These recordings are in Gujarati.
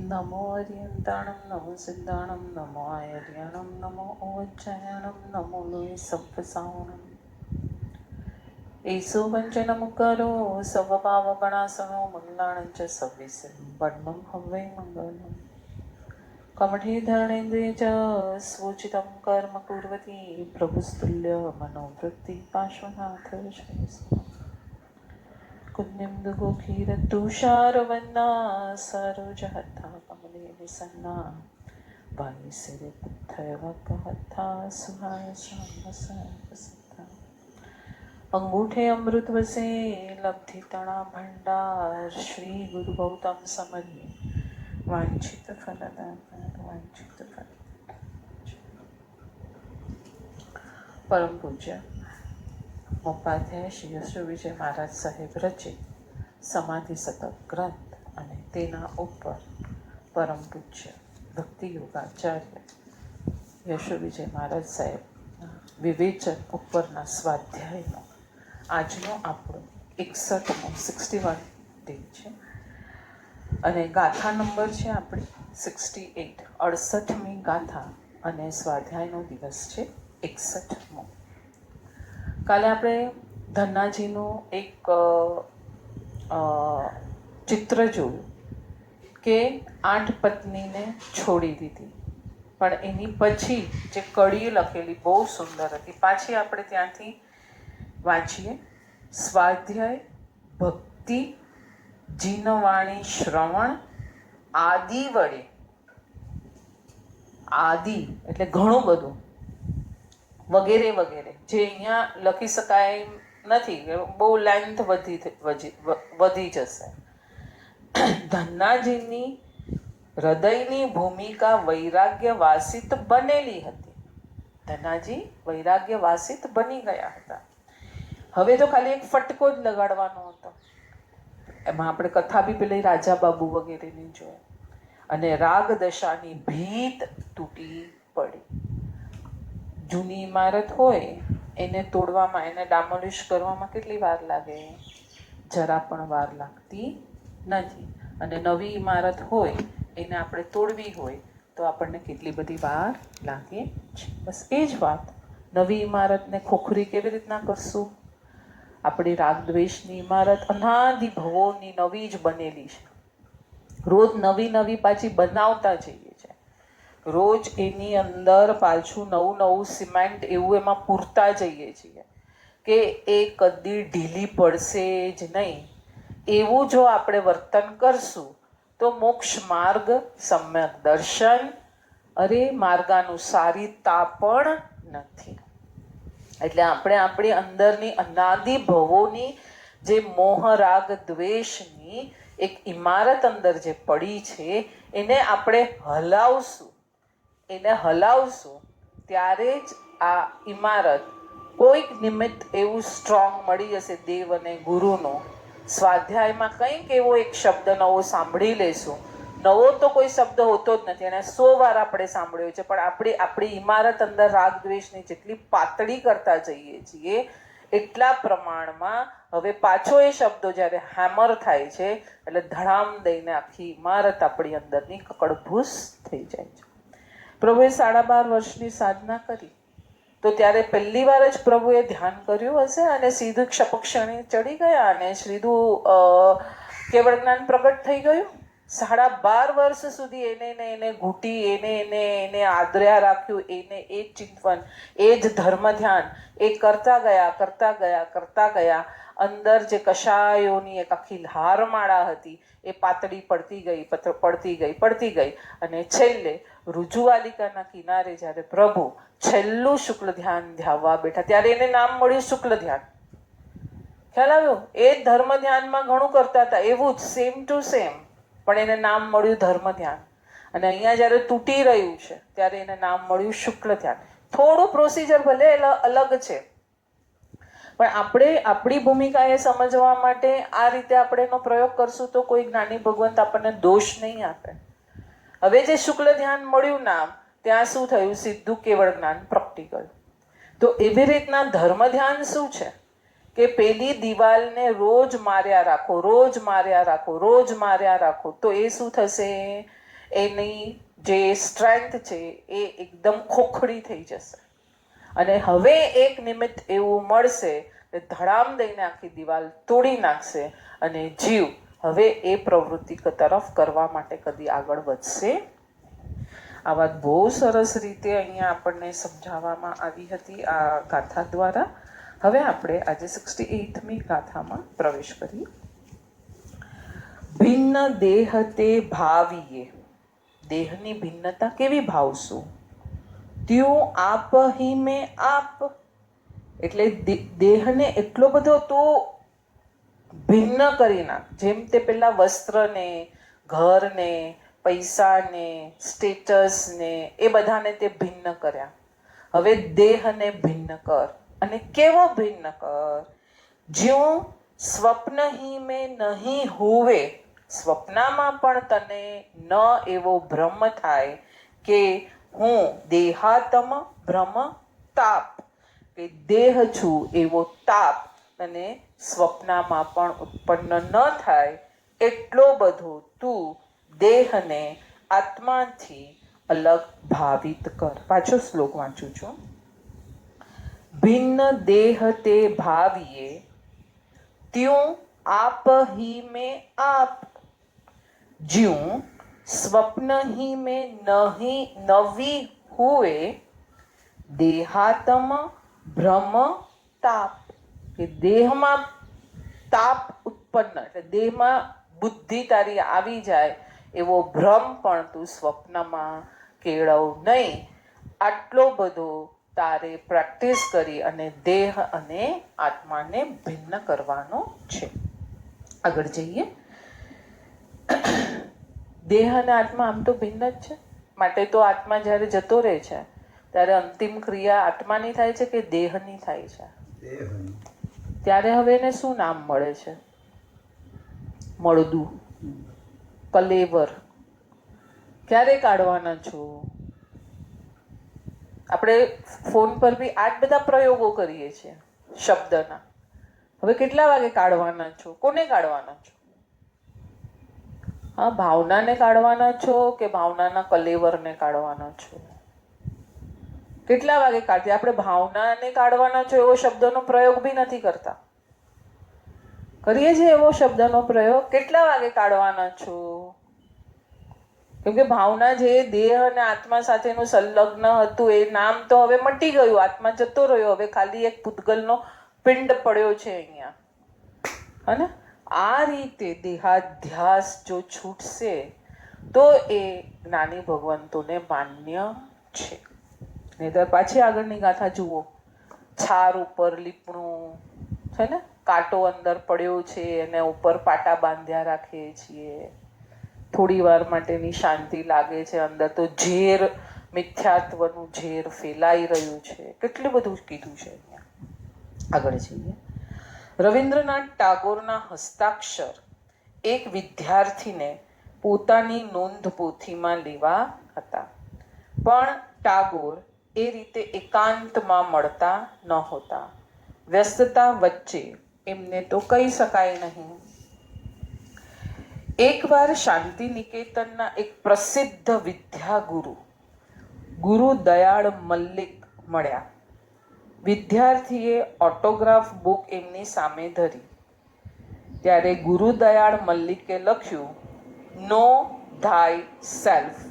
नमो अर्यन्ताणं नमो सिद्धाणं नमो आयर्याणं नमो ओज्जयाणं नमो लोय सव्वसावणम् ईसु वञ्चनमुकरो सवभावगणासनो मङ्गलाणं च सव्यसं वर्णं हवै मङ्गलम् कमठे धरणेन्द्रिय च स्वोचितं कर्म कुर्वती प्रभुस्तुल्य मनोवृत्ति पार्श्वनाथ कुन्निन्दुगोखीरतुषारवन्ना सरोजहत्था कमले निसन्ना वायुसिरे पुत्थैवकहत्था सुहायशामसता अंगूठे अमृत वसे लब्धि तणा भंडार श्री गुरु गौतम समन्वय वांछित फलदाता वांछित फल। પરમ પૂજ્ય ઉપાધ્યાય શ્રી યશુ વિજય મહારાજ સાહેબ રચિત સમાધિ શતક ગ્રંથ અને તેના ઉપર પરમ પૂજ્ય ભક્તિ યોગાચાર્ય યશુ વિજય મહારાજ સાહેબ વિવેચન ઉપરના સ્વાધ્યાયનો આજનો આપણો 61 ડે છે અને ગાથા નંબર છે આપણી 68 68મી ગાથા અને સ્વાધ્યાયનો દિવસ છે 61મો. કાલે આપણે ધન્નાજીનું એક ચિત્ર જોયું કે 8 પત્નીને છોડી દીધી, પણ એની પછી જે કડી લખેલી બહુ સુંદર હતી. પાછી આપણે ત્યાંથી વાંચીએ. સ્વાધ્યાય ભક્તિ જીનવાણી શ્રવણ આદિ વડે, આદિ એટલે ઘણું બધું, વગેરે વગેરે, જે અહીંયા લખી શકાય નથી, બહુ લેન્થ વધી જશે. ધન્નાજીની હૃદયની ભૂમિકા વૈરાગ્ય વાસિત બનેલી હતી. ધન્નાજી વૈરાગ્ય વાસિત બની ગયા હતા. હવે તો ખાલી એક ફટકો જ લગાડવાનો હતો. એમાં આપણે કથા બી પેલી રાજા બાબુ વગેરેની જોઈએ. અને રાગ દશાની ભીત તૂટી પડી. જૂની ઇમારત હોય એને તોડવામાં, એને ડામોલિશ કરવામાં કેટલી વાર લાગે? જરા પણ વાર લાગતી નથી. અને નવી ઇમારત હોય એને આપણે તોડવી હોય તો આપણને કેટલી બધી વાર લાગે છે. બસ એ જ વાત. નવી ઇમારતને ખોખરી કેવી રીતના કરશું? આપણી રાગદ્વેષની ઇમારત અનાદિ ભવોની નવી જ બનેલી છે. રોજ નવી નવી પાછી બનાવતા જઈએ છે. રોજ એની અંદર પાછું નવું નવું સિમેન્ટ એવું એમાં પૂરતા જઈએ છીએ કે એ કદી ઢીલી પડશે જ નહીં. એવું જો આપણે વર્તન કરશું તો મોક્ષ માર્ગ, સમ્યક દર્શન, અરે માર્ગાનુસારીતા પણ નથી. એટલે આપણે આપણી અંદરની અનાદિ ભવોની જે મોહ રાગ દ્વેષની એક ઇમારત અંદર જે પડી છે એને આપણે હલાવશું ત્યારે જ આ ઇમારત કોઈક નિમિત્ત એવું સ્ટ્રોંગ મળી જશે. દેવ અને ગુરુનો સ્વાધ્યાયમાં કંઈક એવો એક શબ્દ નવો સાંભળી લેશું. નવો તો કોઈ શબ્દ હોતો જ નથી, અને 100 વાર આપણે સાંભળ્યો છે, પણ આપણી ઇમારત અંદર રાગ દ્વેષની જેટલી પાતળી કરતા જઈએ છીએ એટલા પ્રમાણમાં હવે પાછો એ શબ્દો જ્યારે હેમર થાય છે એટલે ધડામ દઈને આખી ઇમારત આપણી અંદરની કકડભૂસ થઈ જાય છે. પ્રભુએ 12.5 વર્ષની સાધના કરી તો ત્યારે પહેલી વાર જ પ્રભુએ ધ્યાન કર્યું હશે અને સીધું ક્ષપક્ષણી ચડી ગયા અને સીધું કેવળ જ્ઞાન પ્રગટ થઈ ગયું. 12.5 વર્ષ સુધી એને ઘૂંટી, એને આદર્યા રાખ્યું, એને એ જ ચિંતવન, એ જ ધર્મ ધ્યાન એ કરતા ગયા. અંદર જે કષાયોની એક આખી હારમાળા હતી એ પાતળી પડતી ગઈ અને છેલ્લે ઋજુવાલિકાના કિનારે જ્યારે પ્રભુ છેલ્લું શુક્લ ધ્યાન ધ્યાવવા બેઠા ત્યારે એને નામ મળ્યું શુક્લ ધ્યાન. ખ્યાલ આવ્યો? એ જ ધર્મ ધ્યાનમાં ઘણું કરતા હતા, એવું જ સેમ ટુ સેમ, પણ એને નામ મળ્યું ધર્મ ધ્યાન. અને અહીંયા જ્યારે તૂટી રહ્યું છે ત્યારે એને નામ મળ્યું શુક્લ ધ્યાન. થોડું પ્રોસિજર ભલે અલગ છે, પણ આપણે આપણી ભૂમિકા એ સમજવા માટે આ રીતે આપણે એનો પ્રયોગ કરશું તો કોઈ જ્ઞાની ભગવંત આપણને દોષ નહીં આપે. હવે જે શુક્લ ધ્યાન મળ્યું નામ, ત્યાં શું થયું? સીધું કેવળ જ્ઞાન પ્રગટી ગયું. તો એવી રીતના ધર્મ ધ્યાન શું છે કે પેલી દિવાલને રોજ માર્યા રાખો તો એ શું થશે? એની જે સ્ટ્રેન્થ છે એ એકદમ ખોખડી થઈ જશે. અને હવે એક નિમિત્ત એવું મળશે કે ધડામ દઈને આખી દિવાલ તોડી નાખશે અને જીવ હવે એ પ્રવૃત્તિ તરફ કરવા માટે કદી આગળ વધશે. આ વાત બહુ સરસ રીતે અહીંયા આપણને સમજાવવામાં આવી હતી આ ગાથા દ્વારા. હવે આપણે આજે 68મી ગાથામાં પ્રવેશ કરીએ. ભિન્ન દેહ તે ભાવીએ. દેહની ભિન્નતા કેવી ભાવશું? ત્યું આપ હી મેં આપ, એટલે દેહને એટલો બધો તો ભિન્ન કરી નાખ. જેમ તે પેલા વસ્ત્રને, ઘરને, પૈસાને, સ્ટેટસને એ બધાને તે ભિન્ન કર્યા. હવે દેહને ભિન્ન કર. અને કેવો ભિન્ન કર? જ્યું સ્વપ્ન હી મેં નહીં હોવે. સ્વપ્નમાં પણ તને ન એવો ભ્રમ થાય કે હું દેહાતમ ભ્રમ તાપ, કે દેહ છું એવો તાપ તને સ્વપ્નમાં પણ ઉત્પન્ન ન થાય, એટલો બધો તું દેહને આત્માથી અલગ ભાવિત કર. પાછો શ્લોક વાંચું છું. ભિન્ન દેહ તે ભાવીએ, ત્યું આપ હી મેં આપ. જ્યું સ્વપ્ન હી મેં નહીં નવી હુએ, દેહાતમ ભ્રમ તાપ, કે દેહમાં તાપ ઉત્પન્ન, એટલે દેહમાં બુદ્ધિ તારી આવી જાય એવો ભ્રમ પણ તું સ્વપ્નમાં કેળવ નહીં. આટલો બધો તારે પ્રેક્ટિસ કરી અને દેહ અને આત્માને ભિન્ન કરવાનો છે. આગળ જઈએ. દેહ અને આત્મા આમ તો ભિન્ન જ છે. માટે તો આત્મા જ્યારે જતો રહે છે ત્યારે અંતિમ ક્રિયા આત્માની થાય છે કે દેહની થાય છે? ત્યારે હવે એને શું નામ મળે છે? મળદું, કલેવર. ક્યારે કાઢવાના છો? આપણે ફોન પર બી આ જ બધા પ્રયોગો કરીએ છીએ શબ્દના. હવે કેટલા વાગે કાઢવાના છો? કોને કાઢવાના છો? હા, ભાવનાને કાઢવાના છો કે ભાવનાના કલેવરને કાઢવાના છો? કેટલા વાગે કાઢીએ? આપણે ભાવનાને કાઢવાના છો એવો શબ્દનો પ્રયોગ બી નથી કરતા. કરીએ છીએ એવો શબ્દનો પ્રયોગ. કેટલા વાગે કાઢવાના છો? કેમ કે ભાવના જે દેહ અને આત્મા સાથેનું સંલગ્ન હતું એ નામ તો હવે મટી ગયું. આત્મા જતો રહ્યો. હવે ખાલી એક પૂતગલનો પિંડ પડ્યો છે અહીંયા. હને? આ રીતે દેહાધ્યાસ જો છૂટશે તો એ જ્ઞાની ભગવંતોને માન્ય છે. નહીંતર પાછી આગળની ગાથા જુઓ. છાર ઉપર લીપણું છે ને, કાંટો અંદર પડ્યો છે અને ઉપર પાટા બાંધ્યા રાખીએ છીએ. થોડી વાર માટેની શાંતિ લાગે છે, અંદર તો ઝેર, મિથ્યાત્વનું ઝેર ફેલાઈ રહ્યું છે. કેટલું બધું કીધું છે અહીંયા. આગળ જઈએ. રવિન્દ્રનાથ ટાગોરના હસ્તાક્ષર એક વિદ્યાર્થીને પોતાની નોંધ પોથીમાં લેવા હતા, પણ ટાગોર એ રીતે એકાંતમાં મળતા નહોતા. વ્યસ્તતા વચ્ચે એમને તો કહી શકાય નહીં. એકવાર શાંતિ નિકેતનના એક પ્રસિદ્ધ વિદ્યાગુરુ ગુરુ દયાળ મલ્લિક મળ્યા. વિદ્યાર્થીએ ઓટોગ્રાફ બુક એમની સામે ધરી. ત્યારે ગુરુ દયાળ મલ્લિકે લખ્યું, નો થાય સેલ્ફ,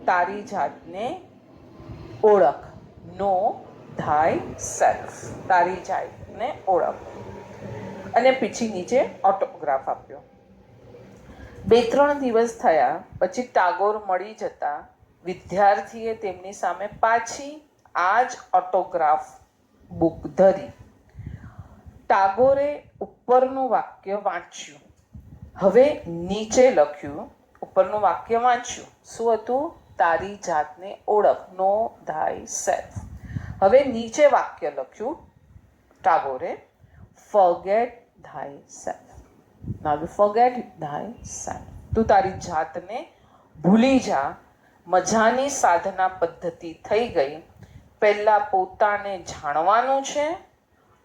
તારી જાતને ઓળખ. નો થાય સેલ્ફ, તારી જાતને ઓળખ. અને પછી નીચે ઓટોગ્રાફ આપ્યો. 2-3 દિવસ થયા પછી ટાગોર મળી જતા વિદ્યાર્થીએ તેમની સામે પાછી આ જ ઓટોગ્રાફ બુક ધરી. ટાગોરે ઉપરનું વાક્ય વાંચ્યું. હવે નીચે લખ્યું. ઉપરનું વાક્ય વાંચ્યું. શું હતું? તારી જાતને ઓળખ. નો થાય સેલ્ફ. હવે નીચે વાક્ય લખ્યું ટાગોરે, ફોરગેટ થાય self. Now you forget thyself. તું તારી જાતને ભૂલી જા. મજાની સાધના પદ્ધતિ થઈ ગઈ. પહેલા પોતાને જાણવાનું છે,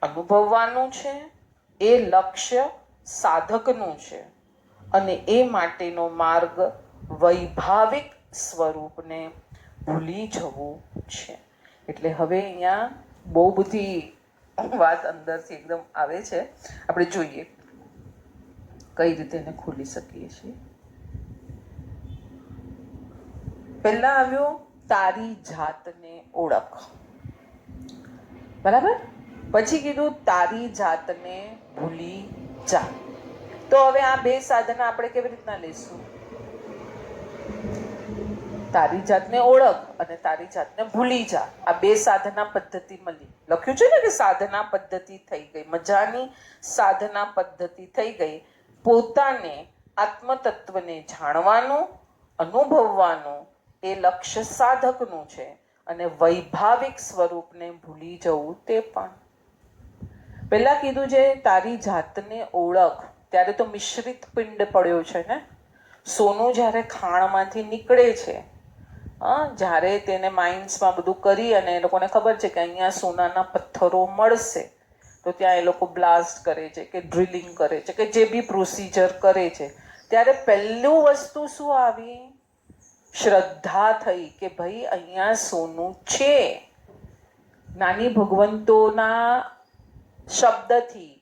અનુભવવાનું છે. એ લક્ષ્ય સાધકનું છે અને એ માટેનો માર્ગ વૈભાવિક સ્વરૂપને ભૂલી જવું છે. એટલે હવે અહીંયા બહુ બધી વાત અંદરથી એકદમ આવે છે. આપણે જોઈએ કઈ રીતે એને ખોલી શકીએ છીએ. પહેલા આવ્યો તારી જાતને ઓળખ, બરાબર. પછી કીધું તારી જાતને ભૂલી જા. તો હવે આ બે સાધના આપણે કેવી રીતના લઈશું? તારી જાતને ઓળખ અને તારી જાતને ભૂલી જા. આ બે સાધના પદ્ધતિ મળી. લખ્યું છે ને કે સાધના પદ્ધતિ થઈ ગઈ, મજાની સાધના પદ્ધતિ થઈ ગઈ. પોતાને આત્મતત્વને જાણવાનું, અનુભવવાનું એ લક્ષ્ય સાધકનું છે, અને વૈભાવિક સ્વરૂપને ભૂલી જવું તે પણ. પહેલા કીધું છે તારી જાતને ઓળખ. ત્યારે તો મિશ્રિત પિંડ પડ્યો છે ને. સોનું જ્યારે ખાણમાંથી નીકળે છે, જ્યારે તેને માઇન્સમાં બધું કરી અને એ લોકોને ખબર છે કે અહીંયા સોનાના પથ્થરો મળશે, તો ત્યાં એ લોકો બ્લાસ્ટ કરે છે કે ડ્રિલિંગ કરે છે કે જે બી પ્રોસિજર કરે છે, ત્યારે પહેલું વસ્તુ શું આવી? શ્રદ્ધા થઈ કે ભાઈ અહીંયા સોનું છે. નાની ભગવંતોના શબ્દથી,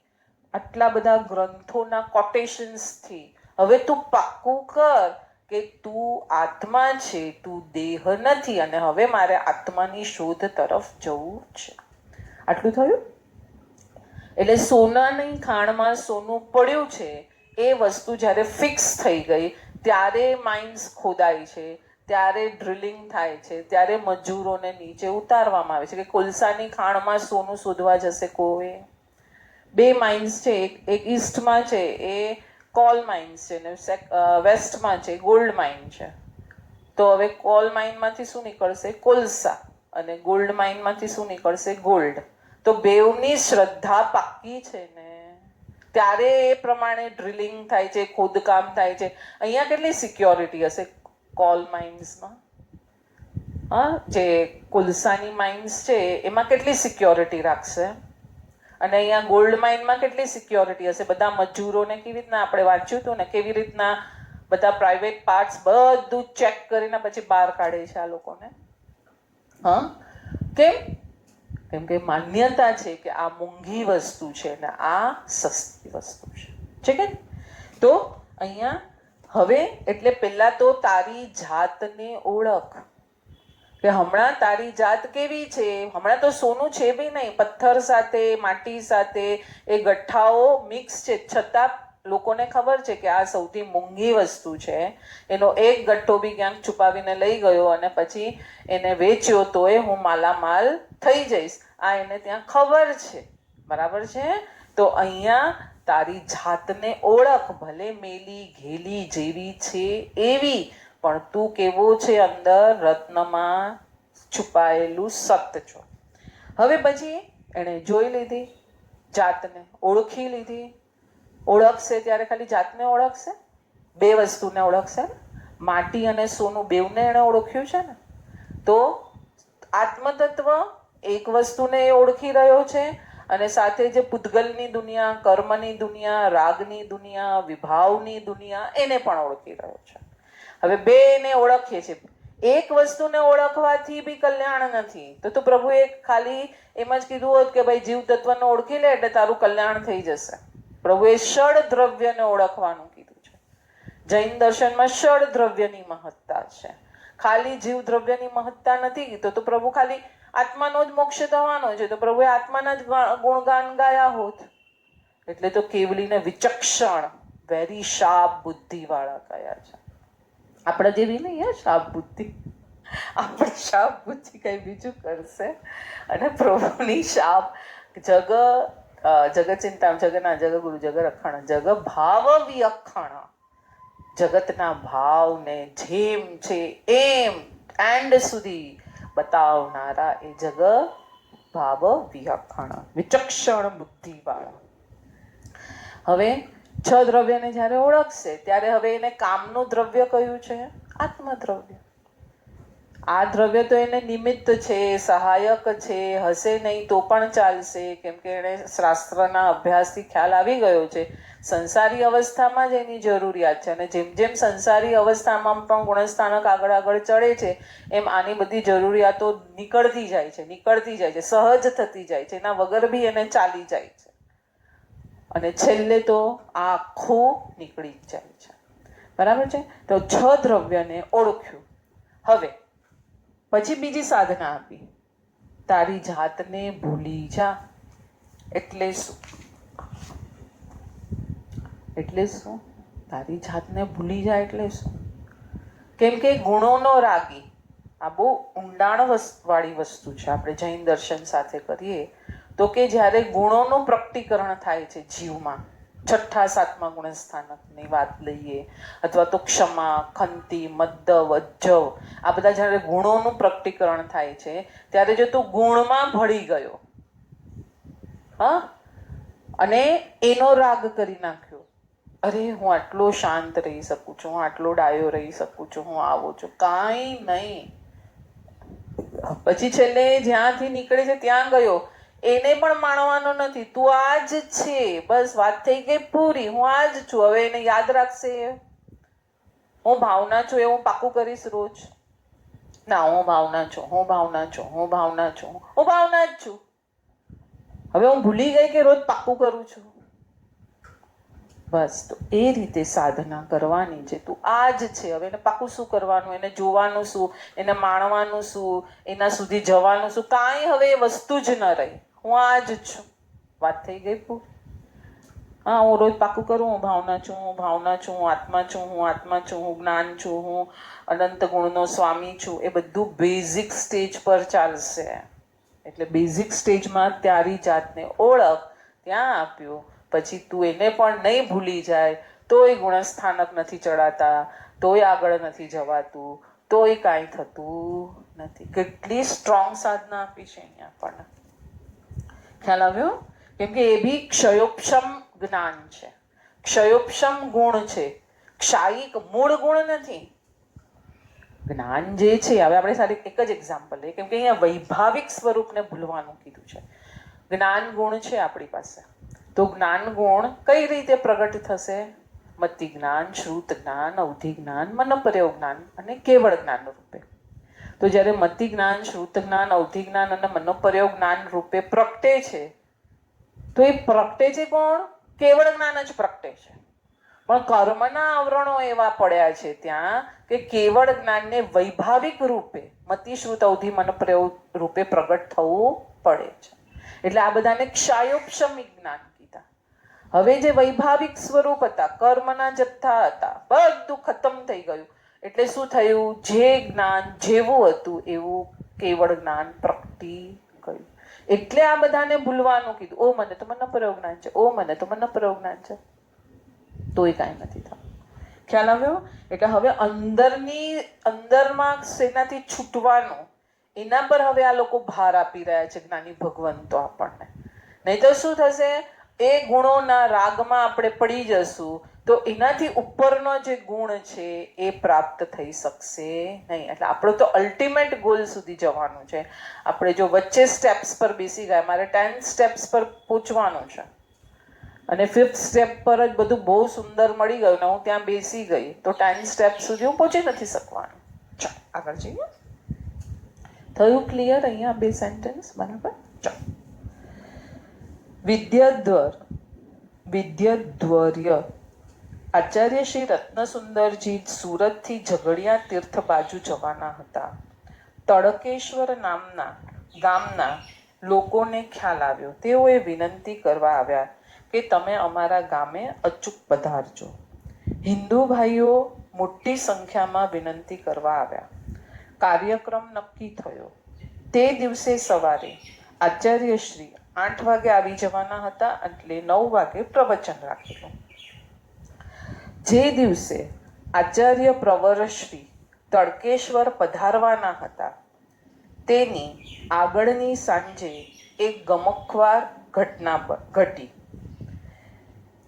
આટલા બધા ગ્રંથોના કોટેશન્સથી હવે તું પાક્કું કર કે તું આત્મા છે, તું દેહ નથી, અને હવે મારે આત્માની શોધ તરફ જવું છે. આટલું થયું. એટલે સોનાની ખાણમાં સોનું પડ્યું છે એ વસ્તુ જ્યારે ફિક્સ થઈ ગઈ, ત્યારે માઇન્સ ખોદાય છે, ત્યારે ડ્રિલિંગ થાય છે, ત્યારે મજૂરોને નીચે ઉતારવામાં આવે છે. કે કોલસાની ખાણમાં સોનું શોધવા જશે કોઈ? બે માઇન્સ છે, એક ઈસ્ટમાં છે એ કોલ માઇન્સ છે, ને વેસ્ટમાં છે ગોલ્ડ માઇન છે. તો હવે કોલ માઇનમાંથી શું નીકળશે? કોલસા. અને ગોલ્ડ માઇનમાંથી શું નીકળશે? ગોલ્ડ. તો બેવની શ્રદ્ધા પાકી છે ને, ત્યારે એ પ્રમાણે ડ્રિલિંગ થાય છે, ખોદકામ થાય છે. અહીંયા કેટલી સિક્યોરિટી હશે કોલ માઇન્સમાં? જે કોલસાની માઇન્સ છે એમાં કેટલી સિક્યોરિટી રાખશે? અને અહીંયા ગોલ્ડ માઇનમાં કેટલી સિક્યોરિટી હશે? બધા મજૂરોને કેવી રીતના આપણે વાંચ્યું હતું ને, કેવી રીતના બધા પ્રાઇવેટ પાર્ટ્સ બધું ચેક કરીને પછી બહાર કાઢે છે આ લોકોને. કેમ? કેમ કે માન્યતા છે કે આ મોંઘી વસ્તુ છે ને આ સસ્તી વસ્તુ છે કે? તો અહીંયા હવે એટલે પહેલા તો તારી જાતને ઓળખ કે હમણાં તારી જાત કેવી છે. હમણાં તો સોનું છે બી નહીં, પથ્થર સાથે, માટી સાથે એ ગઠ્ઠાઓ મિક્સ છે, છતાં લોકોને ખબર છે કે આ સૌથી મોંઘી વસ્તુ છે. એનો એક ગઠ્ઠો બી ક્યાંક છુપાવીને લઈ ગયો અને પછી એને વેચ્યો તોય હું માલામાલ થઈ જઈશ, આ એને ત્યાં ખબર છે. બરાબર છે. તો અહીંયા તારી જાતને ઓળખ. ભલે મેલી ઘેલી જેવી છે એવી, પણ તું કેવો છે અંદર? રત્નમાં છુપાયેલું સત છો. હવે પછી એણે જોઈ લીધી જાતને, ઓળખી લીધી. ઓળખશે ત્યારે ખાલી જાતને ઓળખશે? બે વસ્તુને ઓળખશે. માટી અને સોનું બેવને એણે ઓળખ્યું છે ને. તો આત્મતત્વ એક વસ્તુને એ ઓળખી રહ્યો છે, અને સાથે જે પૂતગલની દુનિયા, કર્મની દુનિયા, રાગની દુનિયા, વિભાવની દુનિયા, એને પણ ઓળખી રહ્યો છે. હવે બે ને ઓળખીએ છીએ. એક વસ્તુને ઓળખવાથી બી કલ્યાણ નથી. તો પ્રભુએ ખાલી એમ જ કીધું હોત કે ભાઈ જીવ તત્વને ઓળખી લે એટલે તારું કલ્યાણ થઈ જશે. પ્રભુએ ષડ દ્રવ્યને ઓળખવાનું કીધું છે. જૈન દર્શનમાં ષડ દ્રવ્યની મહત્તા છે, ખાલી જીવ દ્રવ્યની મહત્તા નથી કીધું. તો પ્રભુ ખાલી આત્માનો જ મોક્ષ થવાનો છે, તો પ્રભુએ આત્માના જ ગુણગાન ગાયા હોત. એટલે તો કેવલીને વિચક્ષણ, વેરી શાર્પ બુદ્ધિ વાળા કયા છે. આપણે જેવી નહીં શાર્પ બુદ્ધિ. આપણે શાર્પ બુદ્ધિ કઈ બીજું કરશે. અને પ્રભુની શાર્પ જગચિંતા જગના જગ ગુરુ જગ રખણ જગ ભાવ વિયખણ. જગતના ભાવને જેમ છે એમ એન્ડ સુધી બતાવનારા એ જગ ભાવ વિયખણ, વિચક્ષણ બુદ્ધિ વાળા. હવે છ દ્રવ્યને જ્યારે ઓળખશે ત્યારે હવે એને કામનું દ્રવ્ય કયું છે? આત્મદ્રવ્ય. આ દ્રવ્ય તો એને નિમિત્ત છે, સહાયક છે, હશે નહીં તો પણ ચાલશે, કેમ કે એને શાસ્ત્રના અભ્યાસથી ખ્યાલ આવી ગયો છે સંસારી અવસ્થામાં જ એની જરૂરિયાત છે, અને જેમ જેમ સંસારી અવસ્થામાં પણ ગુણસ્થાનક આગળ આગળ ચડે છે એમ આની બધી જરૂરિયાતો નીકળતી જાય છે, સહજ થતી જાય છે, એના વગર બી એને ચાલી જાય છે, અને છેલ્લે તો આખું નીકળી જ જાય છે. બરાબર છે. તો 6 દ્રવ્યને ઓળખ્યું. હવે પછી બીજી સાધના આપી, તારી જાતને ભૂલી જા. એટલે શું? તારી જાતને ભૂલી જા એટલે શું? કેમ કે ગુણોનો રાગી આ બહુ ઊંડાણ વાળી વસ્તુ છે. આપણે જૈન દર્શન સાથે કરીએ તો કે જ્યારે ગુણોનું પ્રકટીકરણ થાય છે જીવમાં, 6ઠા 7મા ગુણસ્થાનકની વાત લઈએ, અથવા તો ક્ષમા, ખંતિ, મદ્દવ, અજ્જવ, આ બધા જ્યારે ગુણોનું પ્રકટીકરણ થાય છે ત્યારે જો તું ગુણમાં ભળી ગયો, હા, અને એનો રાગ કરી નાખ્યો, અરે હું આટલો શાંત રહી શકું છું, હું આટલો ડાયો રહી શકું છું, હું આવો છું, કાંઈ નહીં. પછી છેલ્લે જ્યાંથી નીકળે છે ત્યાં ગયો, એને પણ માણવાનો નથી. તું આ જ છે, બસ વાત થઈ ગઈ પૂરી. હું આ જ છું. હવે એને યાદ રાખશે, હું ભાવના છું એવું પાકું કરીશ રોજ. ના, હું ભાવના છું, હું ભાવના છું, હું ભાવના છું, હું ભાવના જ છું. હવે હું ભૂલી ગઈ કે રોજ પાકું કરું છું. બસ, તો એ રીતે સાધના કરવાની છે. તું આ જ છે. હવે એને પાકું શું કરવાનું? એને જોવાનું શું? એને માણવાનું શું? એના સુધી જવાનું શું? કાંઈ હવે એ વસ્તુ જ ન રહી. હું આ જ છું. વાત થઈ ગઈ પૂરી. હા, હું રોજ પાકું કરું, હું ભાવના છું, હું ભાવના છું, હું આત્મા છું, હું આત્મા છું, હું જ્ઞાન છું, હું અનંત ગુણનો સ્વામી છું. એ બધું બેઝિક સ્ટેજ પર ચાલશે. એટલે બેઝિક સ્ટેજમાં તારી જાતને ઓળખ, ત્યાં આપ્યું. પછી તું એને પણ નહીં ભૂલી જાય તોય ગુણસ્થાનક નથી ચડાતા, તોય આગળ નથી જવાતું, તોય કાંઈ થતું નથી. કેટલી સ્ટ્રોંગ સાધના આપી છે અહીંયા આપણને. ખ્યાલ આવ્યો? કેમ કે એ બી ક્ષયોપશમ જ્ઞાન છે, ક્ષયોપશમ ગુણ છે, ક્ષાયિક મૂળ ગુણ નથી. જ્ઞાન જે છે, હવે આપણે સારી એક જ એક્ઝામ્પલ લઈએ, કેમ કે અહીંયા વૈભાવિક સ્વરૂપને ભૂલવાનું કીધું છે. જ્ઞાન ગુણ છે આપણી પાસે, તો જ્ઞાન ગુણ કઈ રીતે પ્રગટ થશે? મતિ જ્ઞાન, શ્રુત જ્ઞાન, અવધિ જ્ઞાન, મનોપર્યવ જ્ઞાન અને કેવળ જ્ઞાન રૂપે. તો જ્યારે મતિ જ્ઞાન, શ્રુત જ્ઞાન, અવધિ જ્ઞાન અને મનોપર્યવ જ્ઞાન રૂપે પ્રગટે છે, તો એ પ્રગટે છે કોણ? કેવળ જ્ઞાન જ પ્રગટે છે. પણ કર્મના આવરણો એવા પડ્યા છે ત્યાં કે કેવળ જ્ઞાનને વૈભાવિક રૂપે મતિ, શ્રુત, અવધિ, મનોપર્યવ રૂપે પ્રગટ થવું પડે છે. એટલે આ બધાને ક્ષાયોપશમિક જ્ઞાન કીધા. હવે જે વૈભાવિક સ્વરૂપ હતા, કર્મના જથ્થા હતા, બધું ખતમ થઈ ગયું. એટલે શું થયું? જે જ્ઞાન જેવું હતું એવું કેવળ જ્ઞાન પ્રગટી ગયું. એટલે આ બધાને ભૂલવાનું કીધું. ઓ, મને તો મનોપર્યવ જ્ઞાન છે, ઓ, મને તો મનોપર્યવ જ્ઞાન છે, તોય કાંઈ નથી થતું. ખ્યાલ આવ્યો? એટલે હવે અંદરમાં શેનાથી છૂટવાનું, એના પર હવે આ લોકો ભાર આપી રહ્યા છે જ્ઞાની ભગવંતો આપણને. નહીં તો શું થશે? એ ગુણોના રાગમાં આપણે પડી જશું તો એનાથી ઉપરનો જે ગુણ છે એ પ્રાપ્ત થઈ શકશે નહીં. એટલે આપણો તો અલ્ટિમેટ ગોલ સુધી જવાનું છે. આપણે જો વચ્ચે સ્ટેપ્સ પર બેસી ગયા, મારે 10 સ્ટેપ્સ પર પહોંચવાનું છે અને 5th સ્ટેપ પર જ બધું બહુ સુંદર મળી ગયું ને હું ત્યાં બેસી ગઈ, તો 10 સ્ટેપ સુધી હું પહોંચી નથી શકવાનું. ચાલો આગળ જઈએ. થયું ક્લિયર અહીંયા 2 સેન્ટેન્સ? બરાબર. ચાલો. વિદ્યધ્વર્ય આચાર્ય શ્રી રત્નસુંદરજી સુરતથી ઝઘડિયા તીર્થ બાજુ જવાના હતા. તડકેશ્વર નામના ગામના લોકોને ખ્યાલ આવ્યો. તેઓએ વિનંતી કરવા આવ્યા કે તમે અમારા ગામે અચૂક પધારજો. હિન્દુ ભાઈઓ મોટી સંખ્યામાં વિનંતી કરવા આવ્યા. કાર્યક્રમ નક્કી થયો. તે દિવસે સવારે આચાર્યશ્રી 8 વાગે આવી જવાના હતા, એટલે 9 વાગે પ્રવચન રાખેલું. જે દિવસે આચાર્ય પ્રવરશ્રી તડકેશ્વર પધારવાના હતા તેની આગળની સાંજે એક ગમખ્વાર ઘટના ઘટી.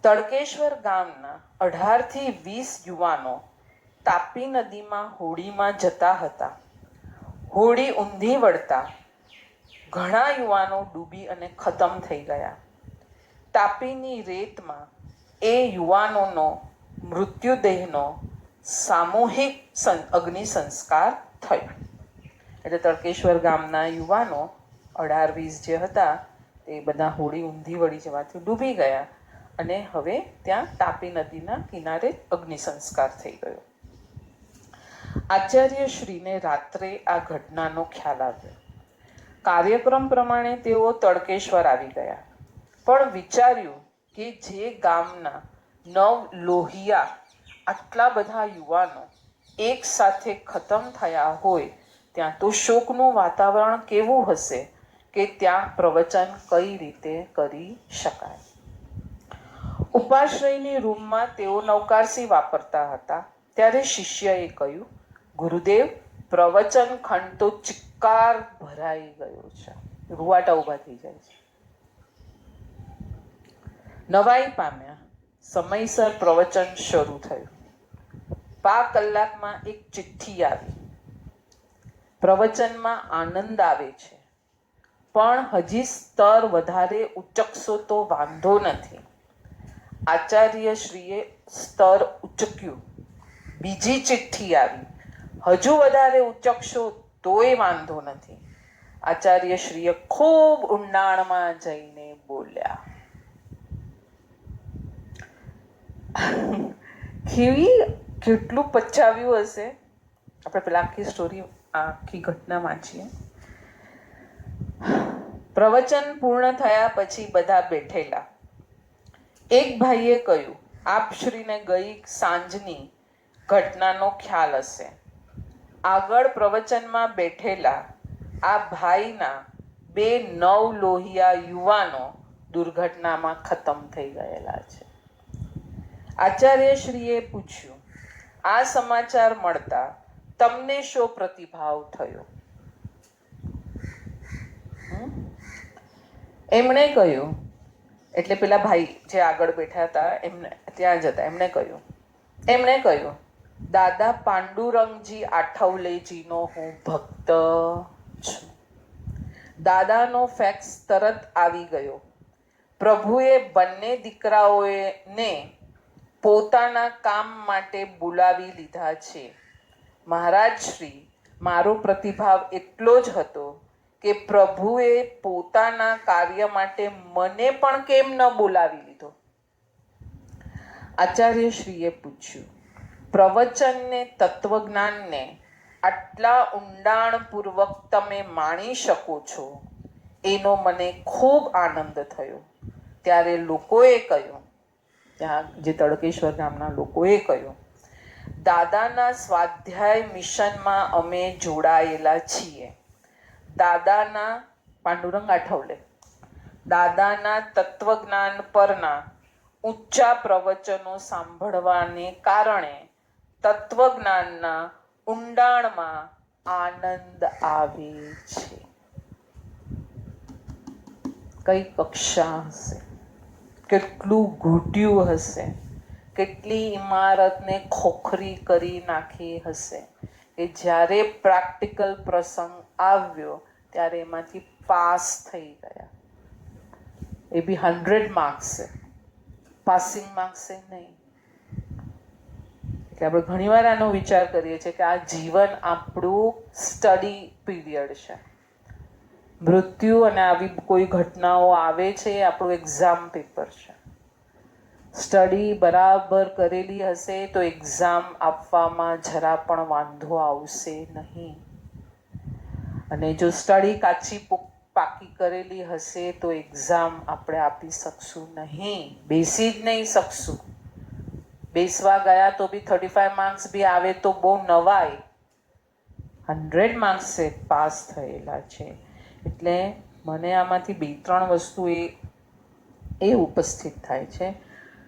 તડકેશ્વર ગામના 18 થી 20 યુવાનો તાપી નદીમાં હોડીમાં જતા હતા. હોડી ઊંધી વળતા ઘણા યુવાનો ડૂબી અને ખતમ થઈ ગયા. તાપીની રેતમાં એ યુવાનોનો મૃત્યુદેહનો સામૂહિક અગ્નિ સંસ્કાર થયો. એટલે તડકેશ્વર ગામના યુવાનો 18-20 જે હતા તે બધા હોળી ઊંધી વળી જવાથી ડૂબી ગયા અને હવે ત્યાં તાપી નદીના કિનારે અગ્નિ સંસ્કાર થઈ ગયો. આચાર્યશ્રીને રાત્રે આ ઘટનાનો ખ્યાલ આવ્યો. કાર્યક્રમ પ્રમાણે તેઓ તડકેશ્વર આવી ગયા, પણ વિચાર્યું કે જે ગામના 9 લોહિયા આટલા બધા યુવાનો એક સાથે ખતમ થયા હોય ત્યાં તો શોકનું વાતાવરણ કેવું હશે કે ત્યાં પ્રવચન કઈ રીતે કરી શકાય. ઉપાશ્રયની રૂમમાં તેઓ નવકારસી વાપરતા હતા ત્યારે શિષ્યએ કહ્યું, ગુરુદેવ, પ્રવચન ખંડ તો ચિક્કાર ભરાઈ ગયો છે. રૂવાટા ઊભા થઈ જાય છે. નવાઈ પામ્યા. સમયસર પ્રવચન શરૂ થયું. 5 કલાકમાં એક ચિઠ્ઠી આવી. પ્રવચનમાં આનંદ આવે છે, પણ હજી સ્તર વધારે ઉચકશો તો વાંધો નથી. આચાર્યશ્રીએ સ્તર ઉચક્યું. બીજી ચિઠ્ઠી આવી. હજુ વધારે ઉચકશો તોય વાંધો નથી. આચાર્યશ્રીએ ખૂબ ઊંડાણમાં જઈને બોલ્યા. કેટલું પચાવ્યું હશે. આપણે પેલા આખી સ્ટોરી, આખી ઘટના વાંચીએ. પ્રવચન પૂર્ણ થયા પછી બધા બેઠેલા. એક ભાઈએ કહ્યું, આપ શ્રીને ગઈ સાંજની ઘટનાનો ખ્યાલ હશે. આગળ પ્રવચનમાં બેઠેલા આ ભાઈના 2 9 લોહિયા યુવાનો દુર્ઘટનામાં ખતમ થઈ ગયેલા છે. આચાર્યશ્રીએ પૂછ્યું, આ સમાચાર મળતા તમને શો પ્રતિભાવ થયો? એમણે કહ્યું, એટલે પેલા ભાઈ જે આગળ બેઠા હતા એમને ત્યાં જ હતા, એમણે કહ્યું, દાદા પાંડુરંગજી આઠવલેજીનો હું ભક્ત છું. દાદાનો ફેક્સ તરત આવી ગયો. પ્રભુએ બંને દીકરાઓને પોતાના કામ માટે બોલાવી લીધા છે. મહારાજ શ્રી, મારો પ્રતિભાવ એટલો જ હતો કે પ્રભુએ પોતાના કાર્ય માટે મને પણ કેમ ન બોલાવી લીધો? આચાર્યશ્રીએ પૂછ્યું, પ્રવચનને, તત્વજ્ઞાનને આટલા ઊંડાણપૂર્વક તમે માણી શકો છો એનો મને ખૂબ આનંદ થયો. ત્યારે લોકોએ કહ્યું, ત્યાં જે તડકેશ્વર ગામના લોકોએ કહ્યું, દાદાના સ્વાધ્યાય મિશનમાં અમે જોડાયેલા છીએ. દાદાના, પાંડુરંગ આઠવલે, દાદાના તત્વજ્ઞાન પરના ઊંચા પ્રવચનો સાંભળવાને કારણે તત્વજ્ઞાનના ઊંડાણમાં આનંદ આવે છે. કઈ કક્ષા હશે, કેટલું ઘૂંટ્યું હશે, કેટલી ઇમારતને ખોખરી કરી નાખી હશે કે જ્યારે પ્રેક્ટિકલ પ્રસંગ આવ્યો ત્યારે એમાંથી પાસ થઈ ગયા. એ બી 100 માર્ક્સ છે, પાસિંગ માર્ક્સ છે નહીં. એટલે આપણે ઘણીવાર આનો વિચાર કરીએ છીએ કે આ જીવન આપણું સ્ટડી પીરિયડ છે. મૃત્યુ અને આવી કોઈ ઘટનાઓ આવે છે એ આપણું એક્ઝામ પેપર છે. સ્ટડી બરાબર કરેલી હશે તો એક્ઝામ આપવામાં જરા પણ વાંધો આવશે નહીં. અને જો સ્ટડી કાચી પાકી કરેલી હશે તો એક્ઝામ આપણે આપી શકશું નહીં, બેસી જ નહીં શકશું. બેસવા ગયા તો બી 35 માર્ક્સ બી આવે તો બહુ નવાય. 100 માર્ક્સે પાસ થયેલા છે. એટલે મને આમાંથી 2-3 વસ્તુ એ ઉપસ્થિત થાય છે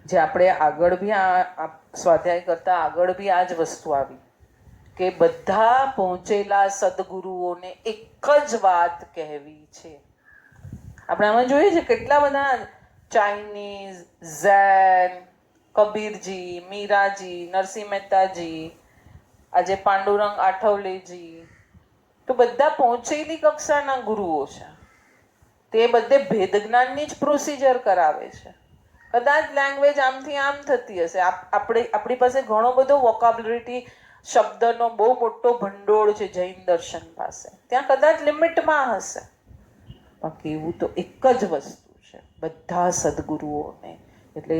જે આપણે આગળ બી આ સ્વાધ્યાય કરતા આગળ બી આ જ વસ્તુ આવી કે બધા પહોંચેલા સદગુરુઓને એક જ વાત કહેવી છે. આપણે આમાં જોઈએ છે કેટલા બધા ચાઇનીઝ, ઝેન, કબીરજી, મીરાજી, નરસિંહ મહેતાજી, આજે પાંડુરંગ આઠવલેજી, તો બધા પહોંચેલી કક્ષાના ગુરુઓ છે. તે બધે ભેદ જ્ઞાનની જ પ્રોસિજર કરાવે છે. કદાચ લેંગ્વેજ આમથી આમ થતી હશે. આપણી પાસે ઘણો બધો વોકાબ્યુલરી શબ્દનો બહુ મોટો ભંડોળ છે જૈન દર્શન પાસે, ત્યાં કદાચ લિમિટમાં હશે. બાકી એવું તો એક જ વસ્તુ છે બધા સદગુરુઓને. એટલે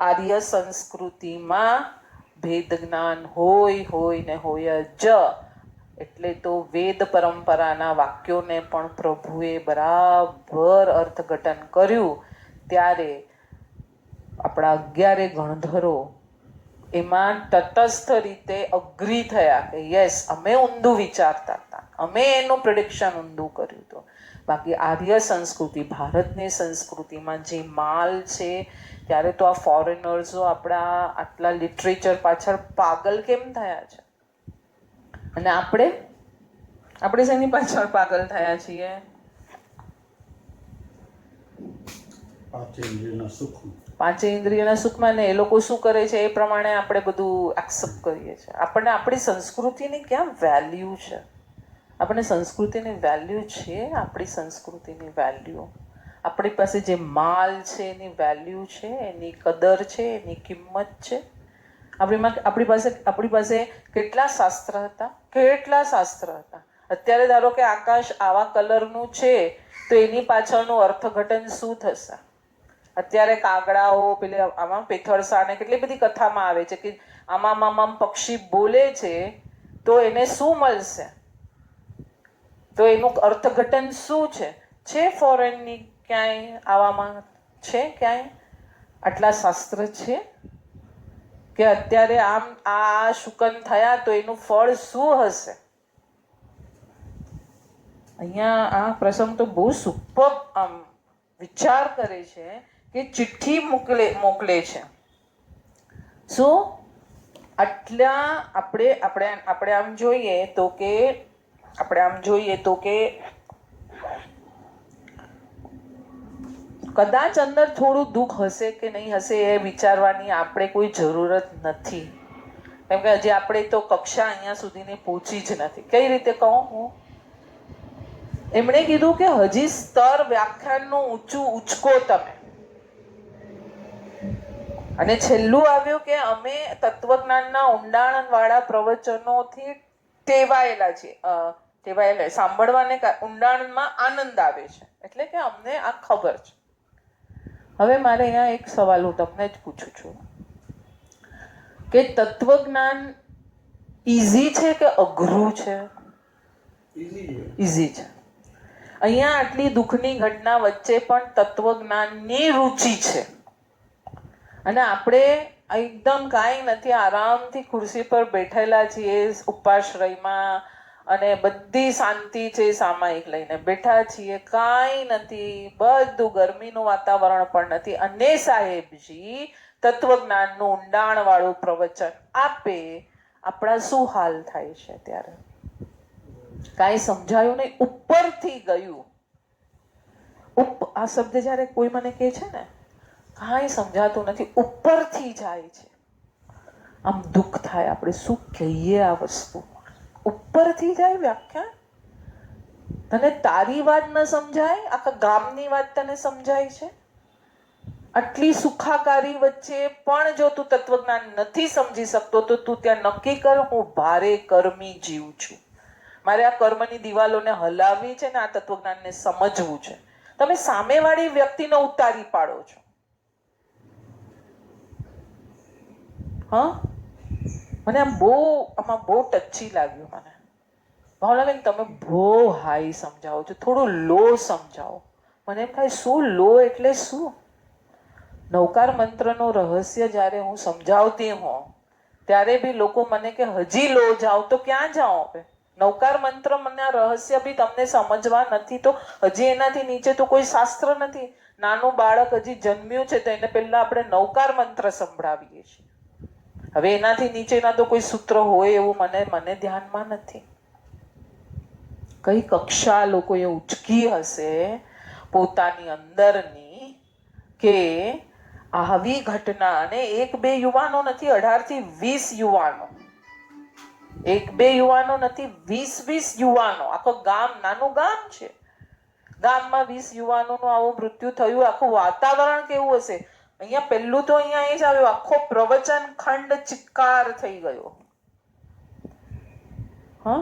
આર્ય સંસ્કૃતિમાં ભેદ જ્ઞાન હોય ને હોય જ. એટલે તો વેદ પરંપરાના વાક્યોને પણ પ્રભુએ બરાબર અર્થઘટન કર્યું. ત્યારે આપણા 11 ગણધરો એમાં તટસ્થ રીતે અગ્રી થયા કે યસ, અમે ઊંધું વિચારતા હતા, અમે એનું પ્રિડિક્શન ઊંધું કર્યું હતું. બાકી આર્ય સંસ્કૃતિ, ભારતની સંસ્કૃતિમાં જે માલ છે, ત્યારે તો આ ફોરેનર્સો આપણા આટલા લિટરેચર પાછળ પાગલ કેમ થયા છે? અને આપણે શેની પાછળ પાગલ થયા છીએ? પાંચે ઇન્દ્રિયના સુખમાં. ને એ લોકો શું કરે છે એ પ્રમાણે આપણે બધું એક્સેપ્ટ કરીએ છીએ. આપણને આપણી સંસ્કૃતિની ક્યાં વેલ્યુ છે? આપણને સંસ્કૃતિની વેલ્યુ છે? આપણી સંસ્કૃતિની વેલ્યુ, આપણી પાસે જે માલ છે એની વેલ્યુ છે, એની કદર છે, એની કિંમત છે? આપણી પાસે કેટલા શાસ્ત્ર હતા, કેટલા શાસ્ત્ર હતા. અત્યારે ધારો કે આકાશ આવા કલરનું છે તો એની પાછળનું અર્થઘટન શું થશે? અત્યારે કાગડાઓ પેલે આમાં પેથળસાને કેટલી બધી કથામાં આવે છે કે આમાં પક્ષી બોલે છે તો એને શું મળશે, તો એનું અર્થઘટન શું છે? છે ફોરેનની ક્યાંય આવામાં છે? ક્યાંય આટલા શાસ્ત્ર છે કે અત્યારે આમ આ શુકન થયા તો એનું ફળ શું હશે? અહીંયા આ પ્રસંગ તો બહુ સુપર વિચાર કરે છે કે ચિઠ્ઠી મોકલે છે. શું આટલા આપણે આમ જોઈએ તો કે કદાચ અંદર થોડું દુઃખ હશે કે નહીં હશે એ વિચારવાની આપણે કોઈ જરૂરત નથી. કેમ કે હજી આપણે તો કક્ષા અહીંયા સુધીની પહોંચી જ નથી. કઈ રીતે કહું હું? એમણે કીધું કે હજી સ્તર વ્યાખ્યાનનું ઊંચું ઉચકો તમે. અને છેલ્લું આવ્યું કે અમે તત્વજ્ઞાનના ઊંડાણવાળા પ્રવચનોથી ટેવાયેલા છીએ. સાંભળવાને ઊંડાણમાં આનંદ આવે છે, એટલે કે અમને આ ખબર છે. હવે મારે અહીંયા એક સવાલ હું તમને જ પૂછું છું કે તત્વજ્ઞાન ઈઝી છે કે અઘરું છે? ઈઝી છે. અહીંયા આટલી દુઃખની ઘટના વચ્ચે પણ તત્વજ્ઞાનની રુચિ છે. અને આપણે એકદમ કાંઈ નથી, આરામથી ખુરશી પર બેઠેલા છીએ ઉપાશ્રયમાં, અને બધી શાંતિ છે, સામાયિક લઈને બેઠા છીએ, કાંઈ નથી, બધું ગરમીનું વાતાવરણ પણ નથી. અને સાહેબજી તત્વજ્ઞાનનું ઊંડાણવાળું પ્રવચન આપે, આપણા શું હાલ થાય છે? ત્યારે કાંઈ સમજાયું નહીં, ઉપરથી ગયું. આ શબ્દ જ્યારે કોઈ મને કહે છે ને, કાંઈ સમજાતું નથી, ઉપરથી જાય છે, આમ દુઃખ થાય. આપણે શું કહીએ આ વસ્તુ? ઉપરથી જાય વ્યાખ્યા. તને તારી વાત ન સમજાય, આખા ગામની વાત તને સમજાય છે. આટલી સુખાકારી વચ્ચે પણ જો તું તત્વજ્ઞાન નથી સમજી શકતો તો તું ત્યાં નક્કી કર, હું ભારે કર્મી જીવ છું, મારે આ કર્મની દિવાલોને હલાવવી છે ને આ તત્વજ્ઞાનને સમજવું છે. તમે સામેવાળી વ્યક્તિને ઉતારી પાડો છો. મને આમાં બહુ ટચી લાગ્યું. મને ભાવનાબેન તમે બહુ હાઈ સમજાવો છો, થોડું લો સમજાવો. મને એમ થાય શું લો એટલે શું? નવકાર મંત્રનો રહસ્ય જ્યારે હું સમજાવતી હોઉં ત્યારે બી લોકો મને કે હજી લો જાઓ. તો ક્યાં જાઓ? નવકાર મંત્ર મને રહસ્ય બી તમને સમજવા નથી તો હજી એનાથી નીચે તો કોઈ શાસ્ત્ર નથી. નાનું બાળક હજી જન્મ્યું છે તો એને પહેલા આપણે નવકાર મંત્ર સંભળાવીએ છીએ. હવે એનાથી નીચેના તો કોઈ સૂત્ર હોય એવું મને ધ્યાનમાં નથી. કઈ કક્ષા લોકોએ ઉચકી હશે પોતાની અંદરની કે આવી ઘટના. અને 1-2 યુવાનો નથી, 18 થી 20 યુવાનો, 1-2 યુવાનો નથી, 20-20 યુવાનો. આખો ગામ, નાનું ગામ છે, ગામમાં 20 યુવાનોનું આવું મૃત્યુ થયું. આખું વાતાવરણ કેવું હશે? અહીંયા પહેલું તો અહીંયા એ જ આવ્યું, આખો પ્રવચન ખંડ ચિક્કાર થઈ ગયો. હા,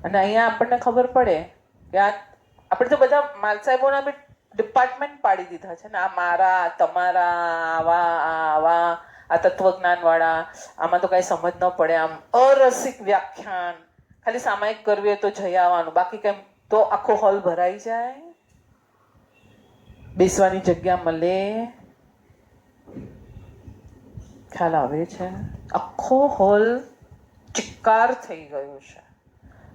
અને અહીંયા આપણને ખબર પડે કે આ આપણે તો બધા માલ સાહેબોના બી ડિપાર્ટમેન્ટ પાડી દીધા છે ને, આ મારા, તમારા, આવા આ તત્વજ્ઞાન વાળા, આમાં તો કઈ સમજ ન પડે, આમ અરસિક વ્યાખ્યાન, ખાલી સામાયિક કરવી હોય તો જઈ આવવાનું, બાકી કેમ તો આખો હોલ ભરાઈ જાય, બેસવાની જગ્યા મળે. ખ્યાલ આવે છે? આખો હોલ ચિક્કાર થઈ ગયો છે.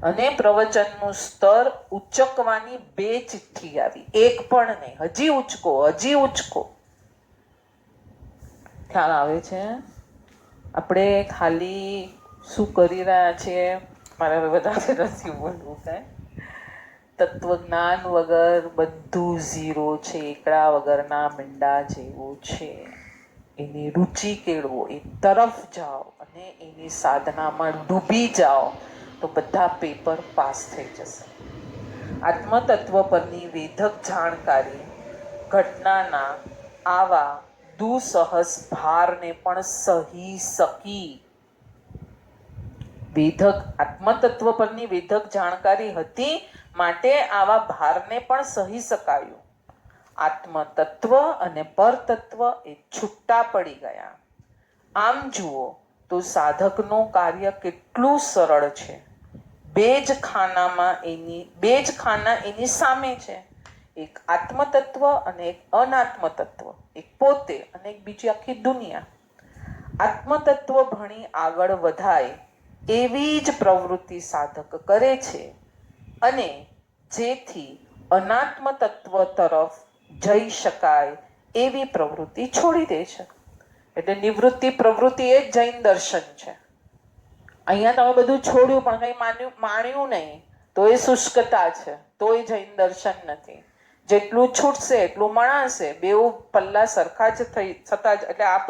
અને પ્રવચનનું સ્તર ઉચકવાની 2 ચિઠ્ઠી આવી, એક પણ નહીં, હજી ઉચકો, હજી ઉચકો. ખ્યાલ આવે છે? આપણે ખાલી શું કરી રહ્યા છીએ, મારે હવે વધારે નથી બોલવું કાંઈ. તત્વજ્ઞાન વગર બધું ઝીરો છે, એકડા વગરના મીંડા જેવું છે. એની રુચિ કેળવો, એ તરફ જાઓ અને એની સાધનામાં ડૂબી જાઓ તો બધા પેપર પાસ થઈ જશે. આત્મતત્વ પરની વેધક જાણકારી ઘટનાના આવા દુસહસ ભારને પણ સહી શકી. આત્મતત્વ પરની વેધક જાણકારી હતી માટે આવા ભારને પણ સહી શકાયું. આત્મતત્વ અને પરતત્વ એ છૂટા પડી ગયા. આમ જુઓ તો સાધકનું કાર્ય કેટલું સરળ છે. બે જ ખાના એની સામે છે. એક આત્મતત્વ અને એક અનાત્મતત્વ, એક પોતે અને એક બીજી આખી દુનિયા. આત્મતત્વ ભણી આગળ વધાય એવી જ પ્રવૃત્તિ સાધક કરે છે અને જેથી અનાત્મતત્વ તરફ જઈ શકાય એવી પ્રવૃત્તિ છોડી દે છે. એટલે નિવૃત્તિ પ્રવૃત્તિ એ જ જૈન દર્શન છે. અહીંયા તમે બધું છોડ્યું પણ કંઈ માણ્યું નહીં તો એ શુષ્કતા છે, તો એ જૈન દર્શન નથી. જેટલું છૂટશે એટલું મણાશે. બેઉ પલ્લા સરખા જ થતા જ, એટલે આ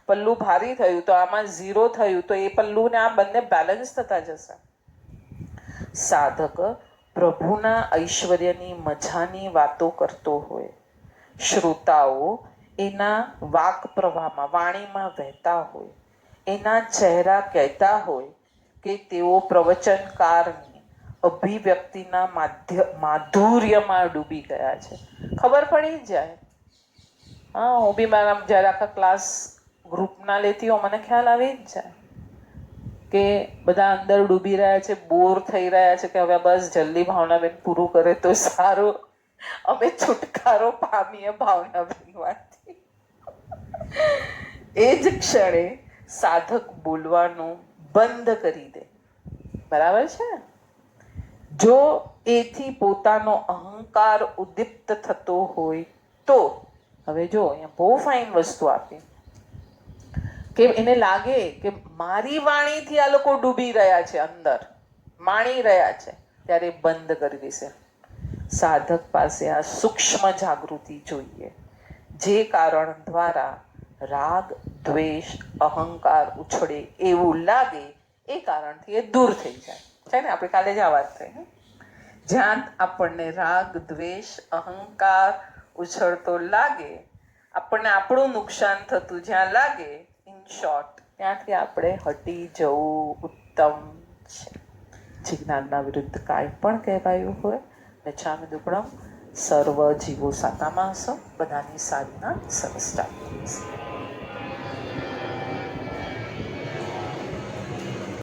પલ્લું ભારી થયું તો આમાં ઝીરો થયું તો એ પલ્લું ને આ બંને બેલેન્સ થતા જશે. સાધક પ્રભુના ઐશ્વર્યની મજાની વાતો કરતો હોય, શ્રોતાઓ એના વાક પ્રવાહમાં, વાણીમાં વહેતા હોય, એના ચહેરા કહેતા હોય કે તેઓ પ્રવચનકારની અભિવ્યક્તિના માધુર્યમાં ડૂબી ગયા છે. ખબર પડી જાય. હા, હું બી મારા જ્યારે આખા ક્લાસ ગ્રુપના લેતી હોઉં મને ખ્યાલ આવી જ જાય કે બધા અંદર ડૂબી રહ્યા છે, બોર થઈ રહ્યા છે કે હવે બસ જલ્દી ભાવનાબેન પૂરું કરે તો સારું, અમે છુટકારો પામીએ ભાવનાબેન માંથી. એ જ ક્ષણે સાધક બોલવાનું બંધ કરી દે. બરાબર છે? જો એથી પોતાનો અહંકાર ઉદ્દીપ્ત થતો હોય તો, હવે જો અહીંયા બહુ ફાઇન વસ્તુ આપી કે એને લાગે કે મારી વાણીથી આ લોકો ડૂબી રહ્યા છે, અંદર માણી રહ્યા છે, ત્યારે બંધ કરી દેશે. સાધક પાસે આ સૂક્ષ્મ જાગૃતિ જોઈએ, જે કારણ દ્વારા રાગ, દ્વેષ, અહંકાર ઉછળે એવું લાગે એ કારણથી એ દૂર થઈ જાય છે ને. આપણે કાલે જ આ વાત થઈ. જ્યાં આપણને રાગ, દ્વેષ, અહંકાર ઉછળતો લાગે, આપણને આપણું નુકસાન થતું જ્યાં લાગે, ઇન શોર્ટ ત્યાંથી આપણે હટી જવું ઉત્તમ છે. જે જ્ઞાનના વિરુદ્ધ કાંઈ પણ કહેવાયું હોય, ગચ્છામિ દુક્કડમ. સર્વ જીવો સાતામાં હશો. બધાની સાધના સરસ ચાલતી હશે.